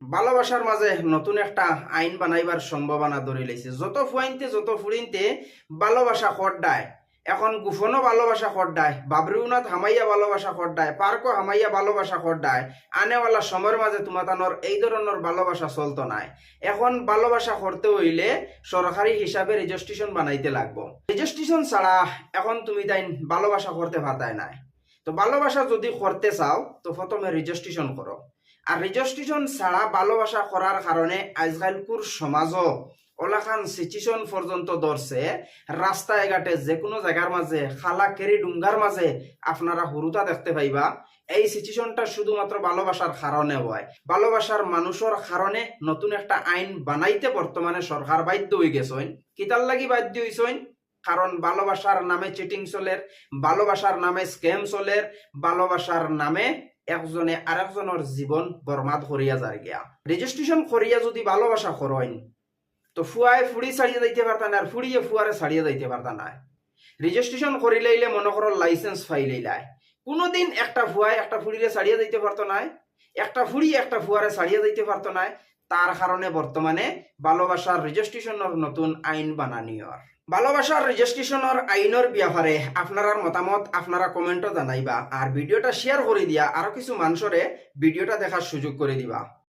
ভালোবাসার মাঝে নতুন একটা আইন বানাইবার সম্ভাবনা ধরে লাইছে। যত ফুয়াইনতে যত ফুরিনতে ভালোবাসা খড্ডায়। এখন গুফনও ভালোবাসা খড্ডায়, বাবরিউনাথ হামাইয়া ভালোবাসা খড্ডায়, পার্কও হামাইয়া ভালোবাসা খড্ডায়। আনেওয়ালা সময়ের মাঝে তোমাতানোর এই ধরনের ভালোবাসা চলতো নাই। এখন ভালোবাসা করতে হইলে সরকারি হিসাবে রেজিস্ট্রেশন বানাইতে লাগবো। রেজিস্ট্রেশন ছাড়া এখন তুমি তাই ভালোবাসা করতে পারতাই নাই। তো ভালোবাসা যদি করতে চাও তো প্রথমে রেজিস্ট্রেশন করো। আর রেজিস্ট্রেশন ছাড়া ভালোবাসা করার কারণে আজকালকুর সমাজও ওলাখান সিচুয়েশন পর্যন্ত ধরছে। রাস্তায় ঘাটে যে কোনো জায়গার মাঝে খালা কেরি ডুঙ্গার মাঝে আপনারা হুরুতা দেখতে পাইবা। এই সিচুয়েশনটা শুধুমাত্র ভালোবাসার কারণে হয়। ভালোবাসার মানুষের কারণে নতুন একটা আইন বানাইতে বর্তমানে সরকার বাধ্য হয়ে গেছেন। কিতার লাগি বাধ্য হইছেন? কারণ ভালোবাসার নামে চিটিং চলের, ভালোবাসার নামে স্ক্যাম চলের, ভালোবাসার নামে একজনে আরেকজনের জীবন বরবাদ করিয়া যায় গিয়া। রেজিস্ট্রেশন করিয়া যদি ভালোবাসা করেন তো ফুয়ায় ফুড়ি ছাড়িয়ে যাইতে পারতা না, আর ফুড়িয়ে ফুয়ারে ছাড়িয়ে যাইতে পারতা না। রেজিস্ট্রেশন করিলাইলে মনে করো লাইসেন্স ফাইলাইলাই, কোনোদিন একটা ফুয়ায় একটা ফুড়িরে ছাড়িয়ে যাইতে পারতো না, একটা ফুড়ি একটা ফুয়ারে ছাড়িয়ে যাইতে পারতো না। তার কারণে বর্তমানে ভালোবাসার রেজিস্ট্রেশনের নতুন আইন বানানিয়র। ভালোবাসার রেজিস্ট্রেশনের আইনের ব্যাপারে আপনার মতামত আপনারা কমেন্টও জানাইবা, আর ভিডিওটা শেয়ার করে দিয়া আরো কিছু মানুষরে ভিডিওটা দেখার সুযোগ করে দিবা।